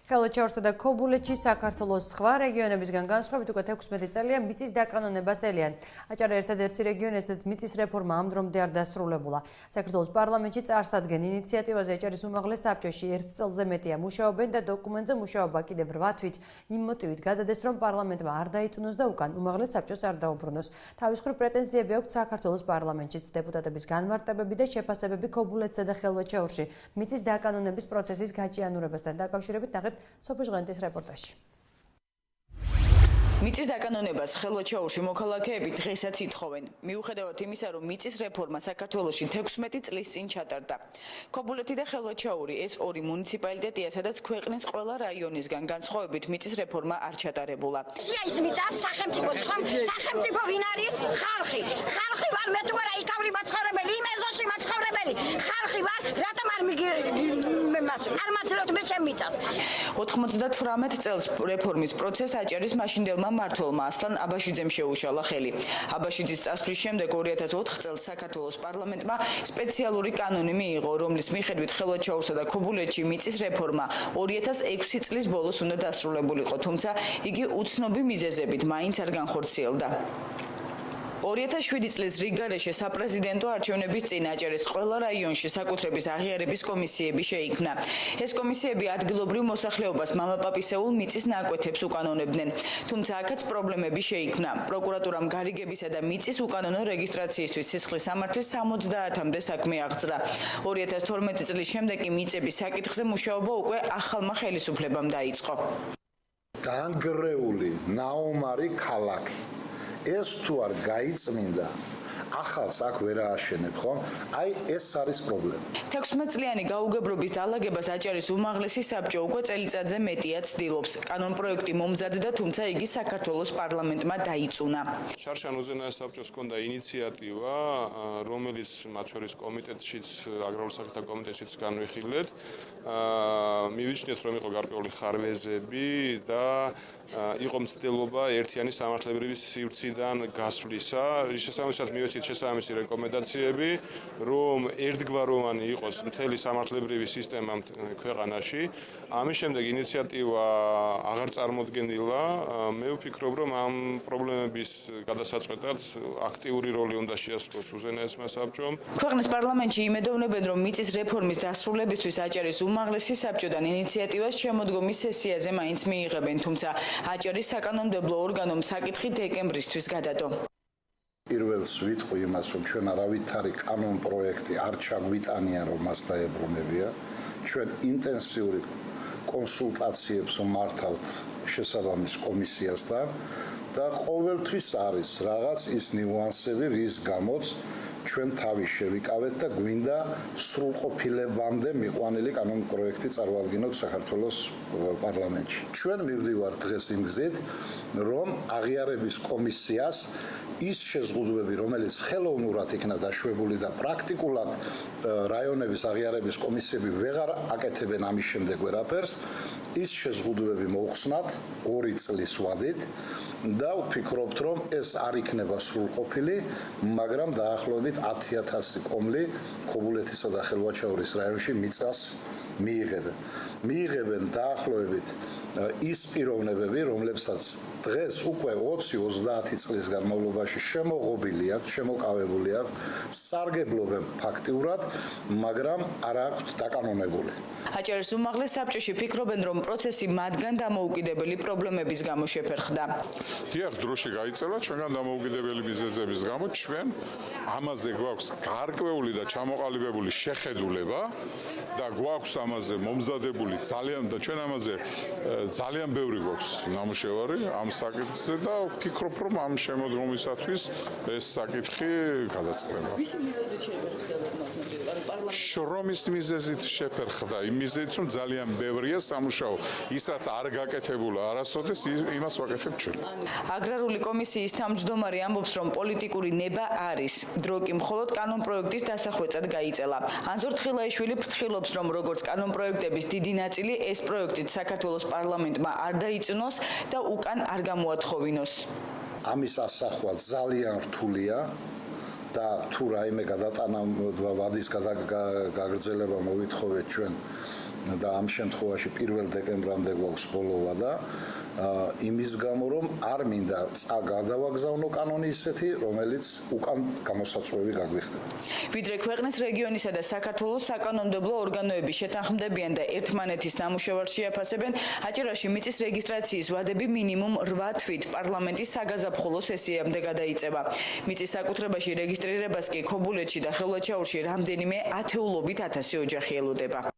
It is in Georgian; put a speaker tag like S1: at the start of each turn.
S1: ხელოჩაურსა და ქობულეთში საქართველოს სხვა რეგიონებისგან განსხვავებით უკვე 16 წელია მიწის დაკანონებას ელიან. აჭარა ერთადერთი რეგიონი, ესეც მიწის რეფორმა ამ დრომდე არ დასრულებულა. საქართველოს პარლამენტში წარსადგენ ინიციატივაზე აჭარის უმაღლეს საბჭოში 1 წელზე მეტია მუშაობენ და დოკუმენტზე მუშაობა კიდევ 8 თვით იმ მოტივით გადადეს, რომ პარლამენტმა არ დაიწუნოს და უკან უმაღლეს საბჭოს არ დაუბრუნოს. თავის მხრივ პრეტენზიები აქვს საქართველოს პარლამენტშიც. დეპუტატების განმარტებები და შეფასებები ქობულეთსა და ხელვაჩაურში მიწის დაკანონების პროცესის გაჭიანურებასთან დაკავშირებით ნახეთ სოფოს ჟღენტის რეპორტაჟში.
S2: მიწის დაკანონებას ხელვაჩაურში მოქალაქეები დღესაც ითხოვენ. მიუხედავად იმისა, რომ მიწის რეფორმა საქართველოში 16 წლის წინ ჩატარდა. ქობულეთი და ხელვაჩაური ეს ორი მუნიციპალიტეტია, სადაც ქვეყნის ყველა რაიონისგან განსხვავებით მიწის რეფორმა არ ჩატარებულა.
S3: ის მიწა სახელმწიფოს ხომ? სახელმწიფო ვინ არის? ხალხი. ხალხი ვარ მე თუ არა იქავრი მაცხოვრებელი, იმ ეზოში მაცხოვრებელი. ხალხი ვარ, რატომ არ არ მაცხოვრებთ მე ჩემ მიწას?
S2: 98 წელს რეფორმის პროცესს აჭარის მაშინდელმა მმართველმა ასლან აბაშიძემ შეუშალა ხელი. აბაშიძის წასვლის შემდეგ 2004 წელს საქართველოს პარლამენტმა სპეციალური კანონი მიიღო, რომლის მიხედვით ხელვაჩაურსა და ქობულეთში მიწის რეფორმა 2006 წლის ბოლოს უნდა დასრულებულიყო, თუმცა იგი უცნობი მიზეზებით მაინც არ განხორციელდა. 2007 წლის რიგგარეშე საპრეზიდენტო არჩევნების წინ აჭარის ყველა რაიონში საკუთრების აღიარების კომისიები შეიქმნა. ეს კომისიები ადგილობრივ მოსახლეობას მამაპაპისეულ მიწის ნაკვეთებს უკანონებდნენ. თუმცა აქაც პრობლემები შეიქმნა. პროკურატურამ გარიგებისა და მიწის უკანონო რეგისტრაციისთვის სისხლის სამართლის 70-მდე საქმე აღძრა. 2012 წლის შემდეგ კი მიწების საკითხზე მუშაობა უკვე ახალმა ხელისუფლებამ დაიწყო.
S4: დანგრეული ნაომარი ქალაქი ეს თუ არ გაიწმინდა, ახალს აქ ვერ ააშენებ, ხომ? აი ეს არის პრობლემა.
S2: 16 წლიანი გაუგებრობის დაალაგებას აჭარის უმაღლესი საბჭო უკვე წელიწადზე მეტია ცდილობს. კანონპროექტი მომზადდა, თუმცა იგი საქართველოს პარლამენტმა დაიწუნა.
S5: შარშან უზენაეს საბჭოს ჰქონდა ინიციატივა, რომელიც მათ შორის კომიტეტშიც, აგრარულ საკითხთა კომიტეტშიც განვიხილეთ. მივიჩნიეთ, რომ იყო გარკვეული ხარვეზები და იყო მცდელობა ერთიანი სამართლებრივი სივრციდან გასვლისა. რის შესაბამისად მივეცით შესაბამისი რეკომენდაციები, რომ ერთგვაროვანი იყოს მთელი სამართლებრივი სისტემა ქვეყანაში. ამის შემდეგ ინიციატივა აღარ წარმოდგენილა. მე ვფიქრობ, რომ ამ პრობლემების გადასაწყვეტად აქტიური როლი უნდა შეასრულოს უზენაესმა საბჭომ.
S2: ქვეყნის პარლამენტში იმედოვნებენ, რომ მიწის რეფორმის დასრულებისთვის აჭარის უმაღლესი საბჭოდან ინიციატივას შემოდგომის სესიაზე მაინც მიიღებენ, თუმცა აჭარის საკანონმდებლო ორგანომ საკითხი დეკემბრისთვის გადადო.
S4: პირველს ვიტყვი იმას, რომ ჩვენ არავითარი კანონპროექტი არ ჩაგვიტანია, რომ მას დაებრუნებია. ჩვენ ინტენსიური კონსულტაციებს ვმართავთ შესაბამის კომისიასთან და ყოველთვის არის რაღაც ის ნიუანსები, რის გამოც ჩვენ თავი შევიკავეთ და გვინდა სრულყოფილებამდე მიყვანილი კანონპროექტი წარმოადგინოთ საქართველოს პარლამენტში. ჩვენ მივდივართ დღეს იმ გზით, რომ აღიარების კომისიას ის შეზღუდვები, რომელიც ხელოვნურად იქნა დაშვებული და პრაქტიკულად რაიონების აღიარების კომისიები ვეღარ აკეთებენ ამის შემდეგ ვერაფერს, ის შეზღუდვები მოუხსნათ 2 წლის ვადით და ვფიქრობთ, რომ ეს არ იქნება სრულყოფილი, მაგრამ დაახლოებით 10,000 კომლი ქობულეთისა და ხელვაჩაურის რაიონში მიწას მიიღებენ დაახლოებით ის პიროვნებები, რომლებსაც დღეს უკვე 20-30 წლის განმავლობაში შემოღობილი აქვს, შემოკავებული აქვს, სარგებლობენ ფაქტიურად, მაგრამ არ აქვთ დაკანონებული.
S2: აჭარის უმაღლეს საბჭოში ფიქრობენ, რომ პროცესი მათგან დამოუკიდებელი პრობლემების გამო შეფერხდა.
S6: დიახ, დროში გაიწევა ჩვენგან დამოუკიდებელი მიზეზების გამო ჩვენ ამაზე გვაქვს გარკვეული და ჩამოყალიბებული შეხედულება და გვაქვს ამაზე მომზადებული და ჩვენ ამაზე ძალიან ბევრი გვაქვს ნამუშევარი ამ საკითხზე და ვფიქრობ, რომ ამ შემოდგომისათვის ეს საკითხი გადაწყდება.
S2: ვისი მიზეზით შეფერხდა?
S6: შრომის მიზეზით შეფერხდა, იმ მიზეზით, რომ ძალიან ბევრია სამუშაო. ის რაც არ გაკეთებულა არასოდეს, იმას ვაკეთებ ჩვენ.
S2: აგრარული კომისიის თავმჯდომარე ამბობს, რომ პოლიტიკური ნება არის. დრო კი მხოლოდ კანონპროექტის დასახვეწად გაიწელა. ანზორ თხილაიშვილი ფრთხილობს, რომ როგორც კანონპროექტების დიდი ნაწილი ეს პროექტით საქართველოს პარლამენტმა არ დაიწუნოს და უკან არ გამოათხოვინოს.
S4: ამის ასახვა ძალიან რთულია და თუ რაიმე გადატანა ვადის გაგრძელება მოვითხოვეთ ჩვენ და ამ შემთხვევაში 1 დეკემბრამდე გვაქვს ბოლოვა და იმის გამო რომ არ მინდა გადავაგზავნო კანონი ისეთი, რომელიც უკან გამოსაწვევი გაგვიხდება.
S2: ვიდრე ქვეყნის რეგიონისა და საქართველოს საკანონმდებლო ორგანოები შეთანხმდებიან და ერთმანეთის ნამუშევარს შეაფასებენ, აჭარაში მიწის რეგისტრაციის ვადები მინიმუმ 8 თვით პარლამენტის საგაზაფხულო სესიამდე გადაიწება. მიწის საკუთრებაში რეგისტრირებას კი ქობულეთში და ხელვაჩაურში რამდენიმე ათეულობით ათასი ოჯახი ელოდება.